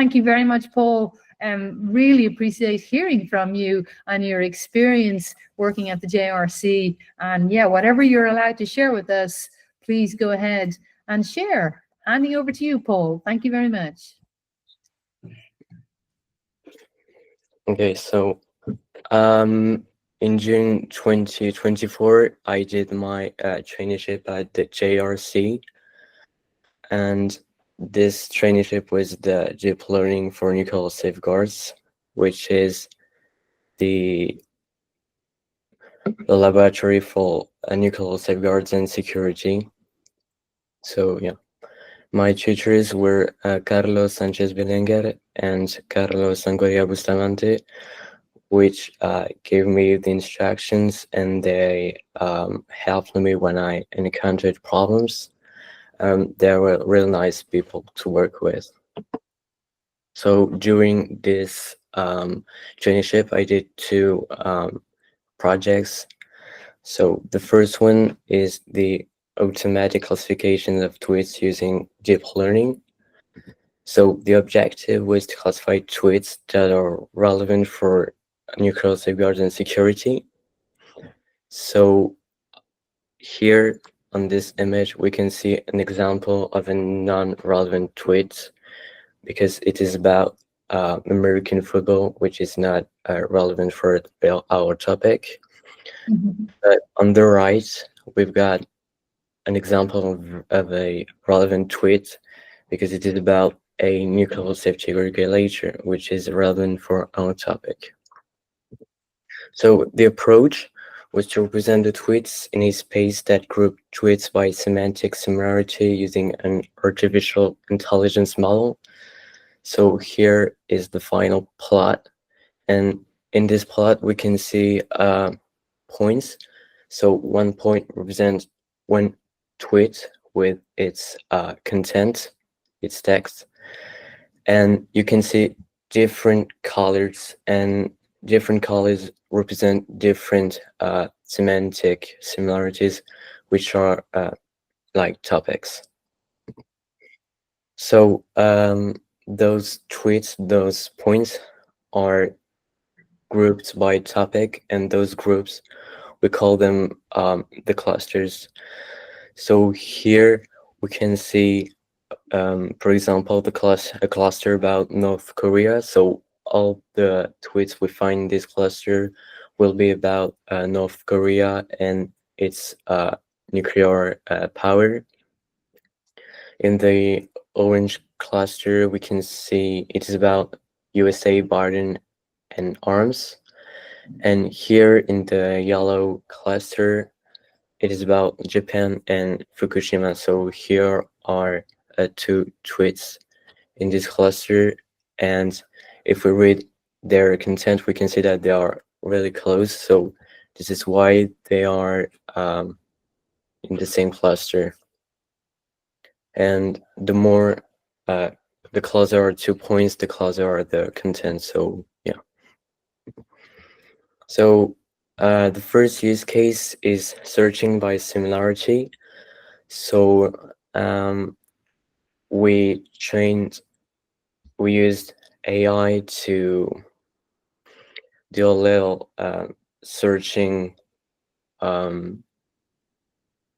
Thank you very much, Paul. Really appreciate hearing from you and your experience working at the JRC. And yeah, whatever you're allowed to share with us, please go ahead and share. Handing over to you, Paul. Thank you very much. Okay, so in June 2024, I did my traineeship at the JRC, and this traineeship was the Deep Learning for Nuclear Safeguards, which is the laboratory for nuclear safeguards and security. So yeah, my tutors were Carlos Sanchez Belenguer and Carlos Sangoria Bustamante, which gave me the instructions, and they helped me when I encountered problems. They were really nice people to work with. So during this traineeship, I did two projects. So the first one is the automatic classification of tweets using deep learning. So the objective was to classify tweets that are relevant for nuclear safeguards and security. So here on this image, we can see an example of a non-relevant tweet because it is about American football, which is not relevant for our topic. But on the right, we've got an example of a relevant tweet because it is about a nuclear safety regulator, which is relevant for our topic. So the approach was to represent the tweets in a space that grouped tweets by semantic similarity using an artificial intelligence model. So here is the final plot. And in this plot, we can see points. So 1 point represents one tweet with its content, its text. And you can see different colors, and different colors represent different semantic similarities, which are like topics. So those tweets, those points are grouped by topic, and those groups, we call them the clusters. So here we can see, for example, a cluster about North Korea. So all the tweets we find in this cluster will be about North Korea and its nuclear power. In the orange cluster, we can see it is about USA, Biden, and arms. And here in the yellow cluster, it is about Japan and Fukushima. So here are two tweets in this cluster, and if we read their content, we can see that they are really close. So this is why they are in the same cluster. And the more the closer are 2 points, the closer are the content. So yeah. So the first use case is searching by similarity. So we used AI to do a little searching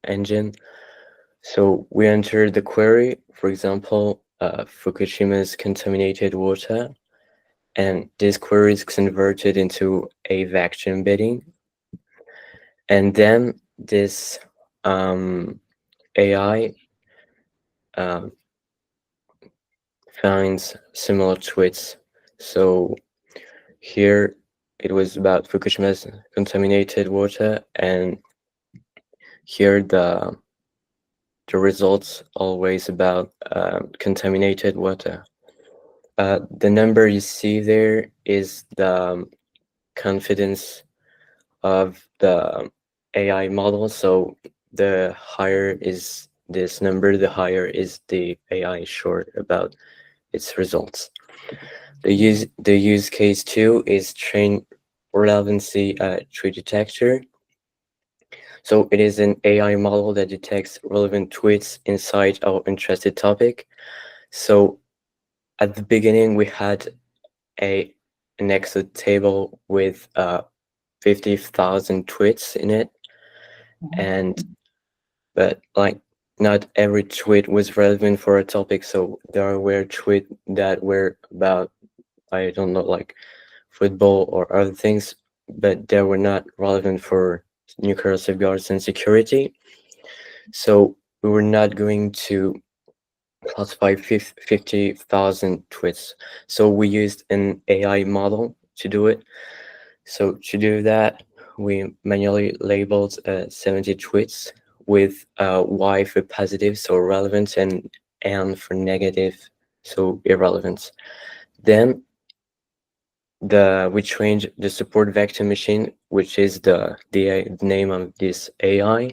engine. So we entered the query, for example, Fukushima's contaminated water, and this query is converted into a vector embedding. And then this AI finds similar tweets. So here it was about Fukushima's contaminated water, and here the results always about contaminated water. The number you see there is the confidence of the AI model. So the higher is this number, the higher is the AI short about its results. The use case 2 is train relevancy tree detector. So it is an AI model that detects relevant tweets inside our interested topic. So at the beginning we had an Excel table with 50,000 tweets in it, but like not every tweet was relevant for a topic. So there were tweets that were about, I don't know, like football or other things, but they were not relevant for nuclear safeguards and security. So we were not going to classify 50,000 tweets. So we used an AI model to do it. So to do that, we manually labeled 70 tweets with Y for positive, so relevant, and N for negative, so irrelevant. Then we trained the support vector machine, which is the name of this AI,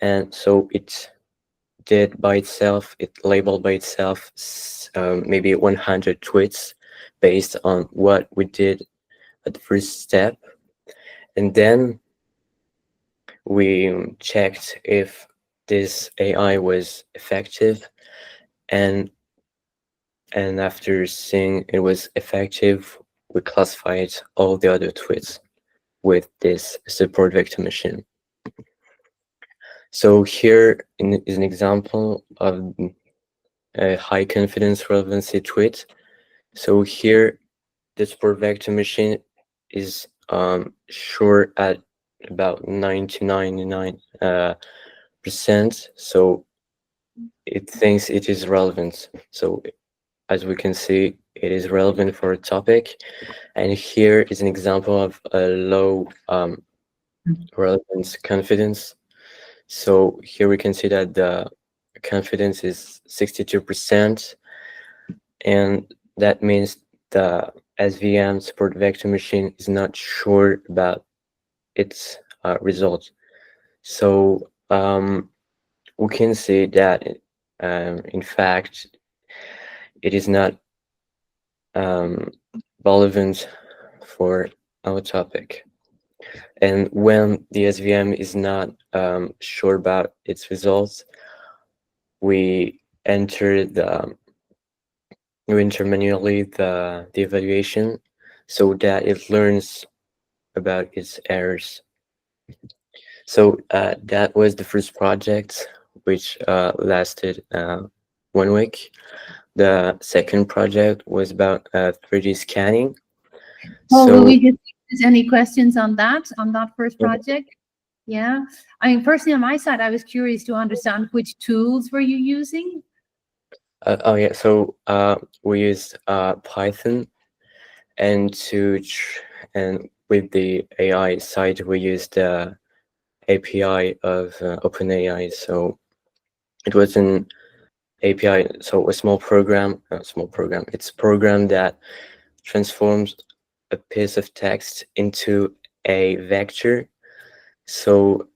and so it did by itself, it labeled by itself maybe 100 tweets based on what we did at the first step. And then we checked if this AI was effective, and after seeing it was effective, we classified all the other tweets with this support vector machine. So here is an example of a high confidence relevancy tweet. So here the support vector machine is sure at about 99%. So it thinks it is relevant. So as we can see, it is relevant for a topic. And here is an example of a low relevance confidence. So here we can see that the confidence is 62%, and that means the SVM support vector machine is not sure about its result. So we can see that in fact it is not relevant for our topic. And when the SVM is not sure about its results, we enter manually the evaluation so that it learns about its errors. So that was the first project, which lasted 1 week. The second project was about 3D scanning. Oh, will we just any questions on that first project? Yeah, I mean, personally on my side, I was curious to understand which tools were you using? Oh yeah, so we used Python, and with the AI side, we used the API of OpenAI. So it was an API, so a small program. It's a program that transforms a piece of text into a vector. So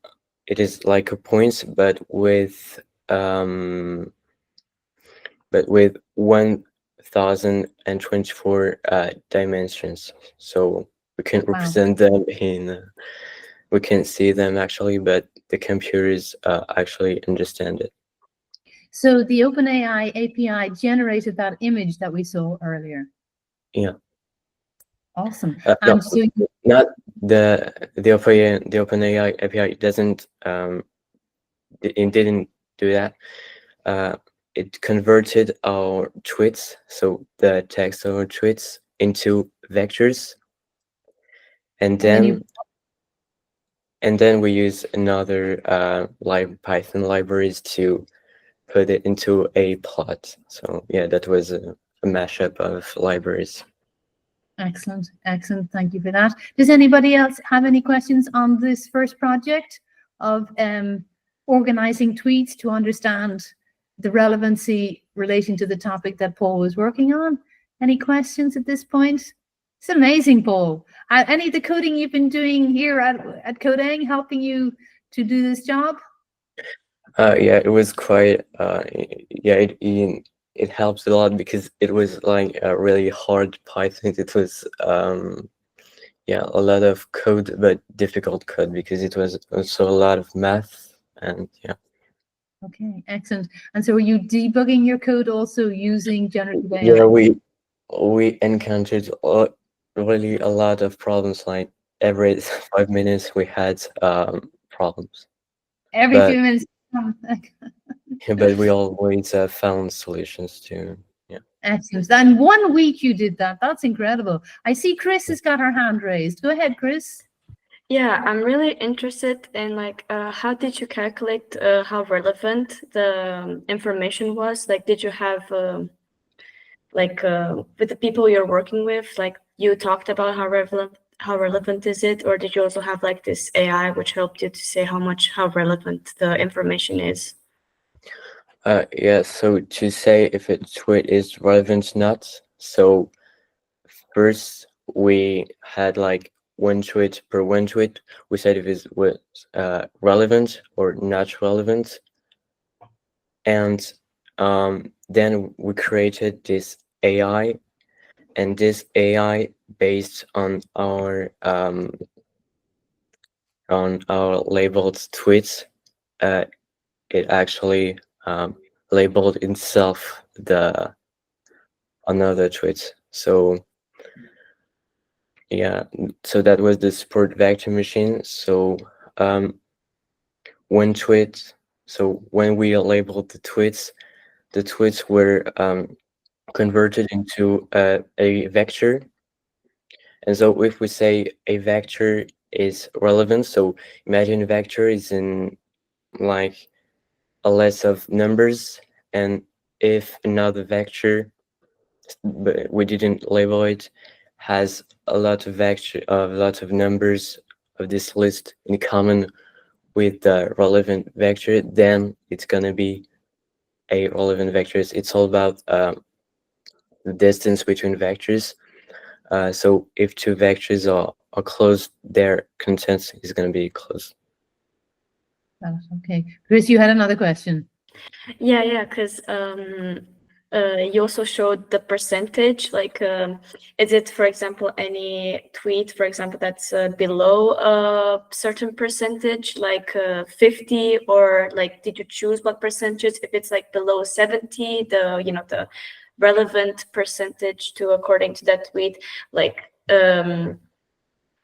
it is like a point, but with 1024 dimensions. So we can represent them we can see them actually, but the computers actually understand it. So the OpenAI API generated that image that we saw earlier. Yeah. Awesome. No, so not the OpenAI API doesn't it didn't do that. It converted our tweets, so the text of our tweets, into vectors, and then we use another Python libraries to put it into a plot. So yeah, that was a mashup of libraries. Excellent, excellent. Thank you for that. Does anybody else have any questions on this first project of organizing tweets to understand the relevancy relating to the topic that Paul was working on? Any questions at this point? It's amazing, Paul. Any of the coding you've been doing here at CodEng helping you to do this job? Yeah, it was quite yeah, it helps a lot because it was like a really hard Python. It was yeah, a lot of code, but difficult code because it was also a lot of math, and yeah. Okay, excellent. And so are you debugging your code also using generative AI? Yeah, we encountered really a lot of problems. Like every 5 minutes, we had problems. Every But few minutes. but we always found solutions to. Yeah. Excellent. And 1 week you did that. That's incredible. I see Chris has got her hand raised. Go ahead, Chris. Yeah, I'm really interested in like how did you calculate how relevant the information was? Like, did you have like with the people you're working with, like you talked about how relevant is it, or did you also have like this AI which helped you to say how relevant the information is? Yeah. So to say if a tweet is relevant or not. So first we had like one tweet per one tweet. We said if it was relevant or not relevant, and then we created this AI, and this AI based on our labeled tweets, it actually labeled itself the another tweet. So yeah, so that was the support vector machine. So one tweet. So when we labeled the tweets were converted into a vector. And so if we say a vector is relevant, so imagine a vector is in like a list of numbers, and if another vector, but we didn't label it, has a lot of numbers of this list in common with the relevant vector, then it's gonna be a relevant vector. It's all about the distance between vectors. So if two vectors are close, their content is going to be close. Okay. Chris, you had another question. Yeah, because you also showed the percentage, like is it, for example, any tweet, for example, that's below a certain percentage, like 50, or like did you choose what percentage? If it's like below 70, the relevant percentage to according to that tweet, like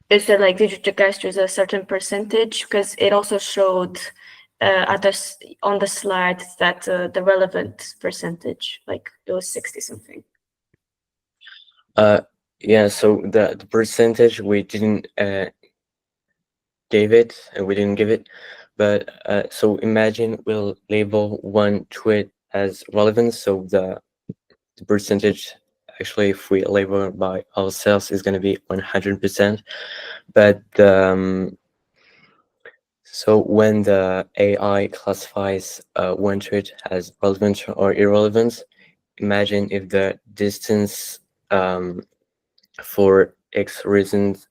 is there like did you guys choose a certain percentage? Because it also showed on the slide that the relevant percentage, like it was 60 something. Yeah, so the percentage we didn't give it, but so imagine we'll label one tweet as relevant, so the percentage actually, if we label it by ourselves, is going to be 100%. But so when the AI classifies one tweet as relevant or irrelevant, imagine if the distance for X reasons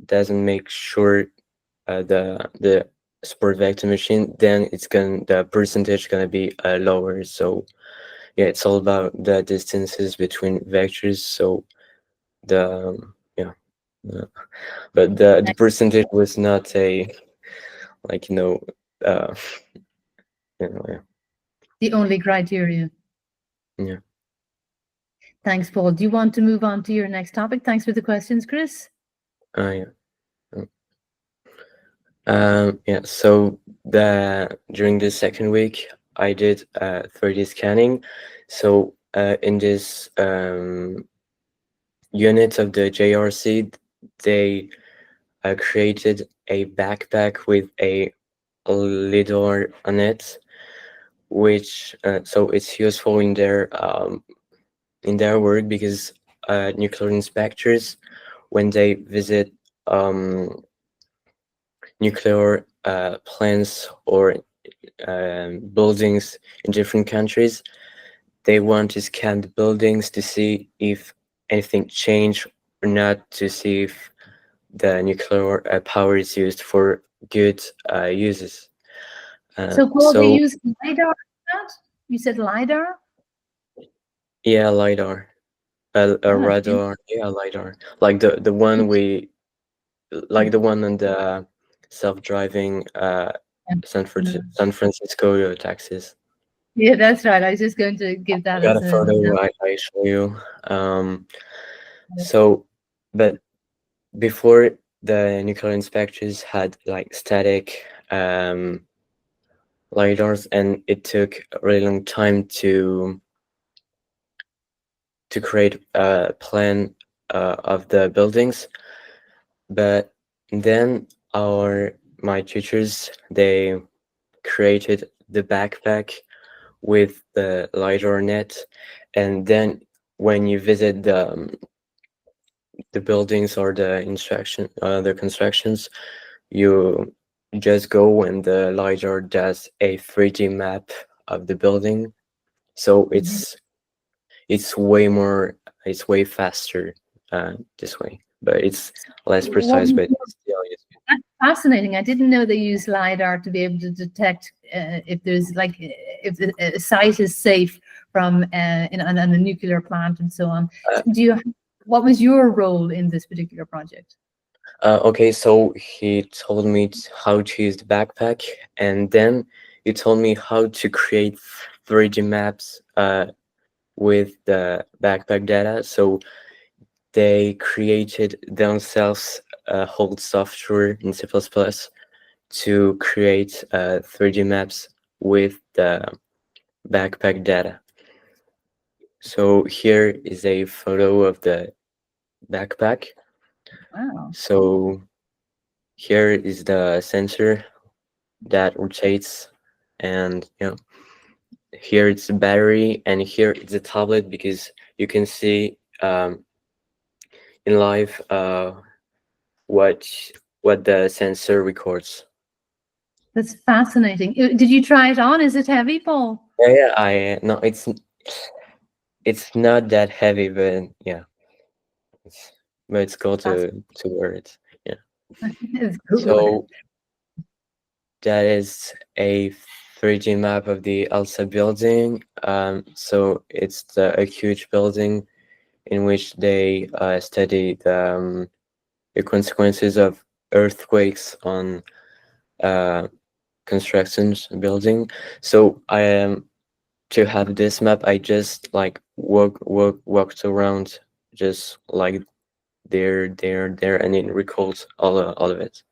doesn't make sure the support vector machine, then the percentage gonna be lower. So yeah, it's all about the distances between vectors. So the but the percentage was not a like uh yeah. The only criteria. Yeah. Thanks, Paul. Do you want to move on to your next topic? Thanks for the questions, Chris. Yeah. Yeah. So during the second week, I did 3D scanning. So in this unit of the JRC, they created a backpack with a lidar on it, which so it's useful in their work because nuclear inspectors, when they visit nuclear plants or buildings in different countries, they want to scan the buildings to see if anything changed or not, to see if the nuclear power is used for good uses. So, Paul, they use lidar. You said lidar. Yeah, lidar, a radar. Yeah, lidar, like the one we like the one on the self-driving San Francisco, Texas. Yeah, that's right. I was just going to give that I got as a a. photo I show you. So, but before the nuclear inspectors had like static lidars, and it took a really long time to create a plan of the buildings. But then my tutors, they created the backpack with the lidar net, and then when you visit the buildings or the constructions, you just go and the lidar does a 3D map of the building. So it's way faster this way, but it's less precise, but still That's fascinating. I didn't know they use LiDAR to be able to detect if there's like if a site is safe from in a nuclear plant and so on. What was your role in this particular project? Okay, so he told me how to use the backpack, and then he told me how to create 3D maps with the backpack data. So they created themselves a whole software in C++ to create 3D maps with the backpack data. So here is a photo of the backpack. Wow. So here is the sensor that rotates, and here it's the battery, and here it's a tablet, because you can see in live what the sensor records. That's fascinating. Did you try it on? Is it heavy, Paul? Yeah, no, it's not that heavy, but yeah, it's cool to wear it. Yeah. It's cool. So that is a 3D map of the ELSA building. So it's a huge building in which they study the consequences of earthquakes on constructions building. So to have this map, I just like walked around, just like there, and it records all of it.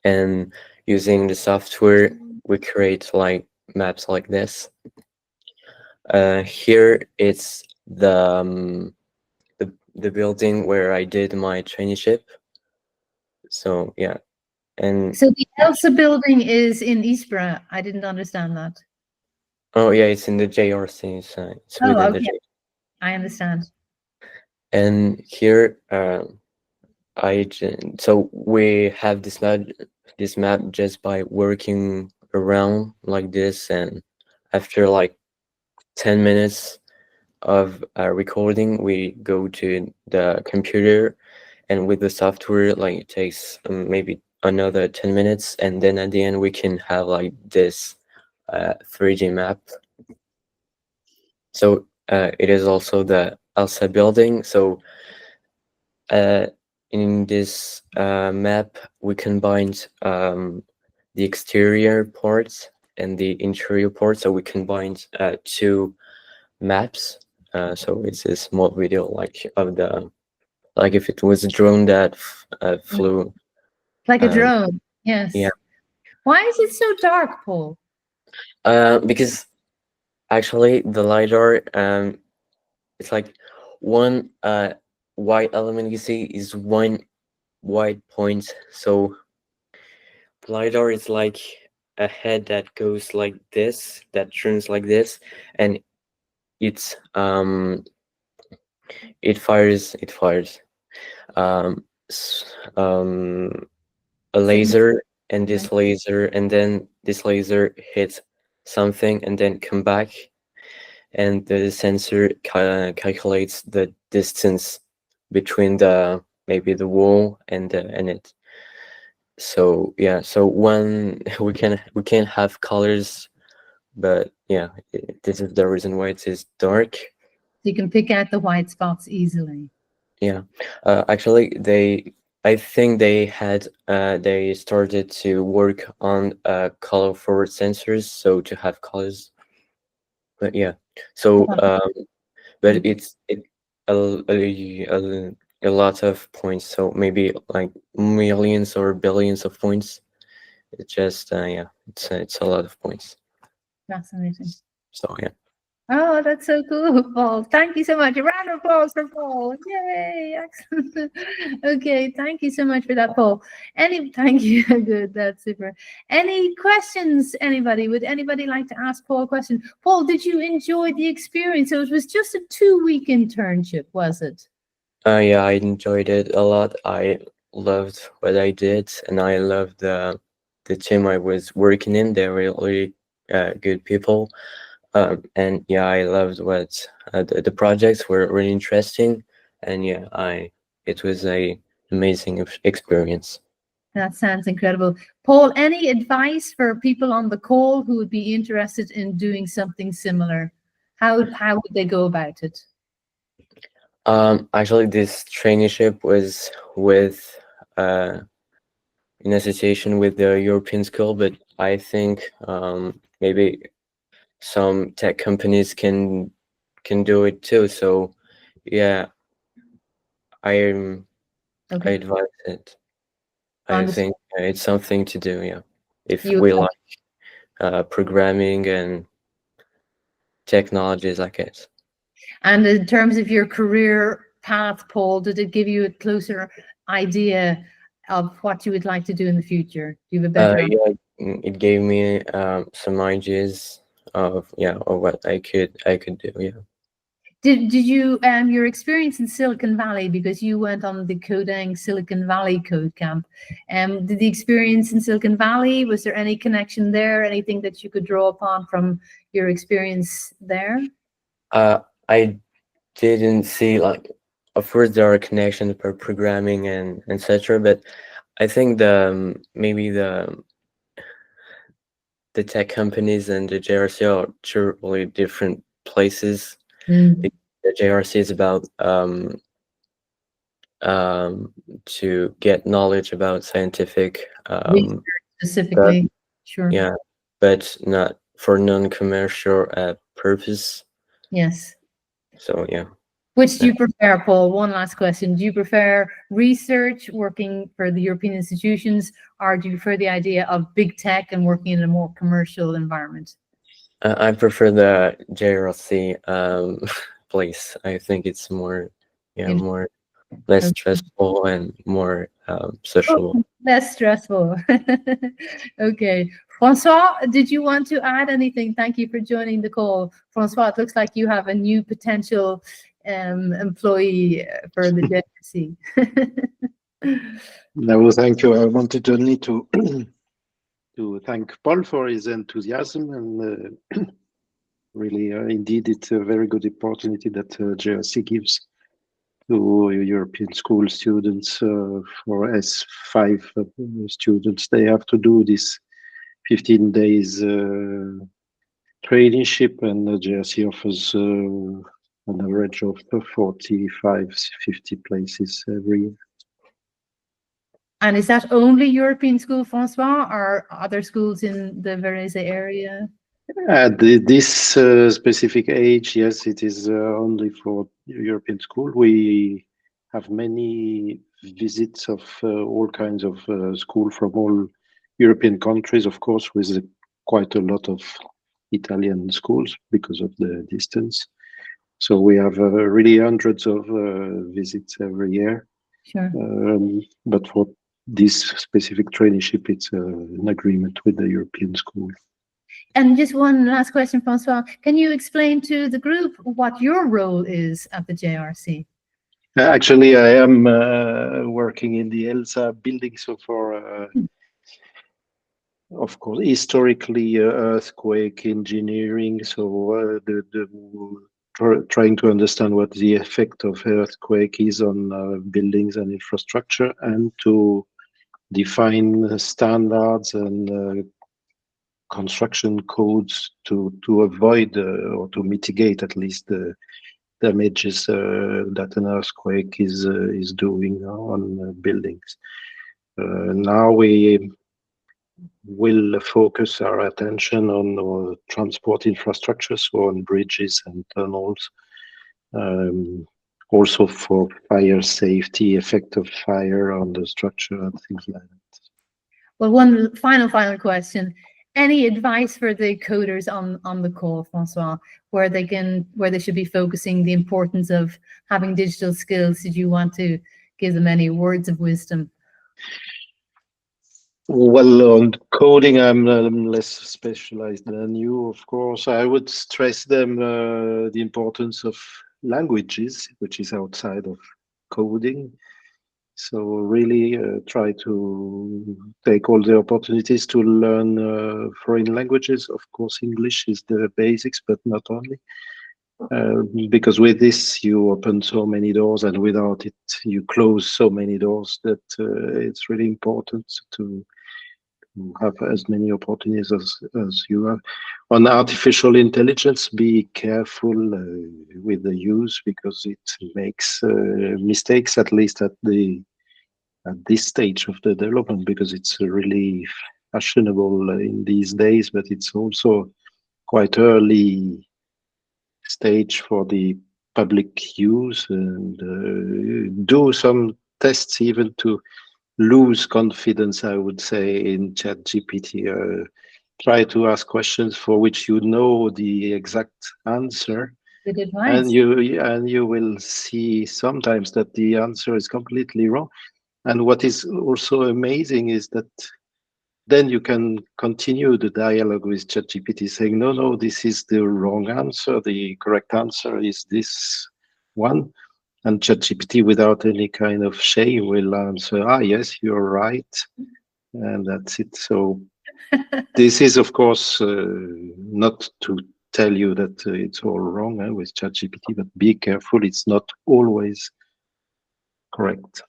And using the software, we create like maps like this. Here it's the building where I did my traineeship. So yeah, and so the ELSA building is in Ispra. I didn't understand that. oh yeah, it's in the JRC. So it's within the JRC. I understand. And here, so we have this map just by working around like this, and after like 10 minutes of recording, we go to the computer, and with the software, like it takes maybe another 10 minutes, and then at the end we can have like this 3D map. So it is also the ELSA building. So in this map, we combined the exterior parts and the interior parts. So we combined two maps. So it's a small video like of the, like if it was a drone that flew. Like a drone, yes. Yeah. Why is it so dark, Paul? Because actually the lidar, it's like one white element you see is one white point. So lidar is like a head that goes like this, that turns like this, and it's it fires a laser, and this laser, and then this laser hits something and then come back, and the sensor calculates the distance between maybe the wall and it. So yeah, so when we can have colors, but yeah, this is the reason why it is dark. You can pick out the white spots easily. Yeah, actually they I think they had they started to work on color forward sensors, so to have colors. But yeah, so but it's a lot of points, so maybe like millions or billions of points. It's just yeah, it's a lot of points. Fascinating. So yeah. Oh, that's so cool, Paul. Thank you so much. A round of applause for Paul. Yay, excellent. Okay, thank you so much for that, Paul. Thank you. Good, that's super. Any questions, anybody? Would anybody like to ask Paul a question? Paul, did you enjoy the experience? So it was just a 2-week internship, was it? Yeah, I enjoyed it a lot. I loved what I did, and I loved the team I was working in. They were really good people. And yeah, I loved what the projects were really interesting, and yeah, it was a amazing experience. That sounds incredible. Paul, any advice for people on the call who would be interested in doing something similar? How would they go about it? Actually, this traineeship was with in association with the European School, but I think maybe some tech companies can do it too. So yeah, I advise it. I think it's something to do. Yeah, if we like programming and technologies like it. And in terms of your career path, Paul, did it give you a closer idea of what you would like to do in the future? Do you have a better idea? Yeah, it gave me some ideas of what I could do. Yeah. Did you your experience in Silicon Valley, because you went on the CodEng Silicon Valley Code Camp, did the experience in Silicon Valley, was there any connection there? Anything that you could draw upon from your experience there? I didn't see, like, of course there are connections for programming and etc. But I think maybe the tech companies and the JRC are two really different places. The JRC is about to get knowledge about scientific specifically, sure. Yeah, but not for non-commercial purpose. Yes. So yeah. Which do you prefer, Paul? One last question. Do you prefer research, working for the European institutions, or do you prefer the idea of big tech and working in a more commercial environment? I prefer the JRC place. I think it's more, less stressful and more sociable. Oh, less stressful. Okay. Francois, did you want to add anything? Thank you for joining the call. Francois, it looks like you have a new potential employee for the JRC. No, thank you. I wanted only to thank Paul for his enthusiasm, and really, indeed, it's a very good opportunity that JRC gives to European school students. For S5 students, they have to do this 15 days traineeship, and JRC offers an average of 45, 50 places every year. And is that only European school, Francois, or other schools in the Varese area? At this specific age, yes, it is only for European school. We have many visits of all kinds of school from all European countries, of course, with quite a lot of Italian schools because of the distance. So we have really hundreds of visits every year. Sure. But for this specific traineeship, it's an agreement with the European school. And just one last question, Francois. Can you explain to the group what your role is at the JRC? Actually, I am working in the ELSA building, so for, of course, historically earthquake engineering. So trying to understand what the effect of earthquake is on buildings and infrastructure, and to define standards and construction codes to avoid or to mitigate at least the damages that an earthquake is doing on buildings. Now we will focus our attention on transport infrastructure, so on bridges and tunnels, also for fire safety, effect of fire on the structure and things like that. Well, one final question. Any advice for the coders on the call, François, where they should be focusing the importance of having digital skills? Did you want to give them any words of wisdom? Well, on coding, I'm less specialized than you, of course. I would stress them the importance of languages, which is outside of coding. So really try to take all the opportunities to learn foreign languages. Of course, English is the basics, but not only. Because with this, you open so many doors, and without it, you close so many doors that it's really important to have as many opportunities as you have. On artificial intelligence, be careful with the use, because it makes mistakes, at least at this stage of the development, because it's really fashionable in these days, but it's also quite early stage for the public use, and do some tests even to lose confidence, I would say, in ChatGPT. Try to ask questions for which you know the exact answer, Good advice. and you will see sometimes that the answer is completely wrong. And what is also amazing is that then you can continue the dialogue with ChatGPT, saying, no, this is the wrong answer. The correct answer is this one. And ChatGPT, without any kind of shame, will answer, yes, you're right. And that's it. So this is, of course, not to tell you that it's all wrong with ChatGPT, but be careful. It's not always correct.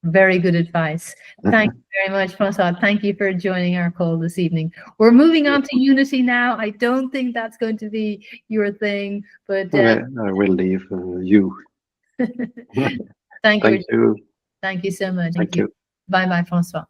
Very good advice. Thank you very much, François. Thank you for joining our call this evening. We're moving on to Unity now. I don't think that's going to be your thing, but I will leave you. Thank you. Thank you. Thank you so much. Thank you. Bye-bye, François.